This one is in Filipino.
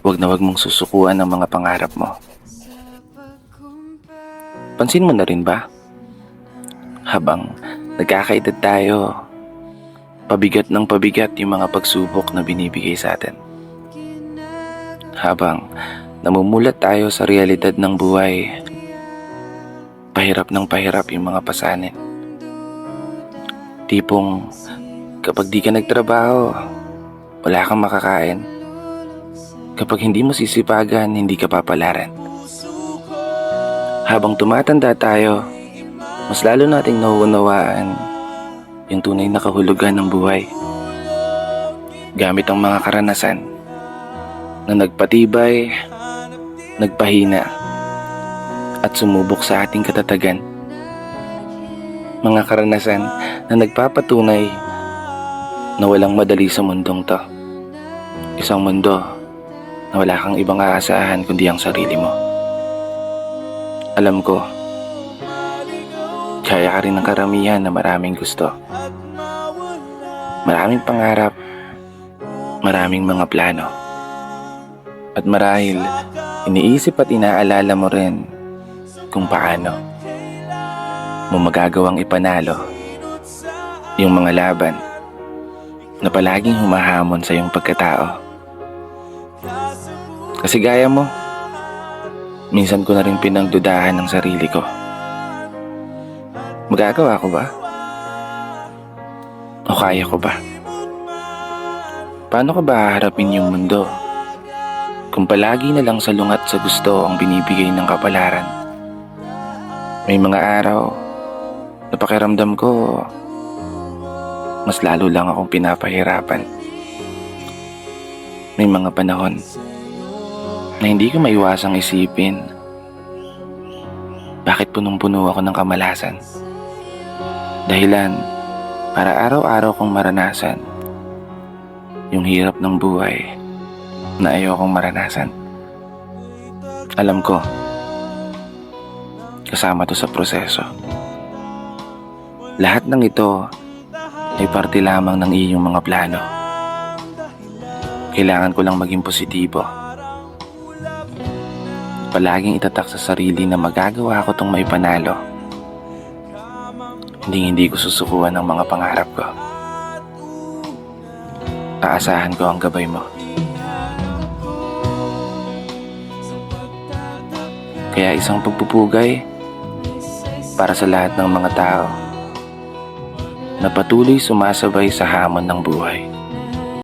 Huwag mong susukuan ang mga pangarap mo. Pansin mo na rin ba? Habang nagkakaedad tayo, pabigat ng pabigat yung mga pagsubok na binibigay sa atin. Habang namumulat tayo sa realidad ng buhay, pahirap ng pahirap yung mga pasanin. Tipong kapag di ka nagtrabaho, wala kang makakain. Kapag hindi mo sisipagan, hindi ka papalaran. Habang tumatanda tayo, mas lalo nating nauunawaan yung tunay na kahulugan ng buhay. Gamit ang mga karanasan na nagpatibay, nagpahina, at sumubok sa ating katatagan. Mga karanasan na nagpapatunay na walang madali sa mundong to. Isang mundo na wala kang ibang aasahan kundi ang sarili mo. Alam ko, kaya ka rin ng karamihan na maraming gusto. Maraming pangarap, maraming mga plano. At marahil, iniisip at inaalala mo rin kung paano mo magagawang ipanalo yung mga laban na palaging humahamon sa iyong pagkatao. Kasi gaya mo, minsan ko na rin pinagdudahan ng sarili ko. Magagawa ko ba? O kaya ko ba? Paano ko ba haharapin yung mundo kung palagi na lang salungat sa gusto ang binibigay ng kapalaran? May mga araw na pakiramdam ko mas lalo lang akong pinapahirapan. May mga panahon na hindi ko maiwasang isipin bakit punong-puno ako ng kamalasan. Dahilan para araw-araw kong maranasan yung hirap ng buhay na ayokong maranasan. Alam ko, kasama to sa proseso. Lahat ng ito ay parte lamang ng iyong mga plano. Kailangan ko lang maging positibo. Palaging itatak sa sarili na magagawa ko tong maipanalo. Hindi ko susukuan ang mga pangarap ko. Aasahan ko ang gabay mo. Kaya isang pagpupugay para sa lahat ng mga tao na patuloy sumasabay sa hamon ng buhay.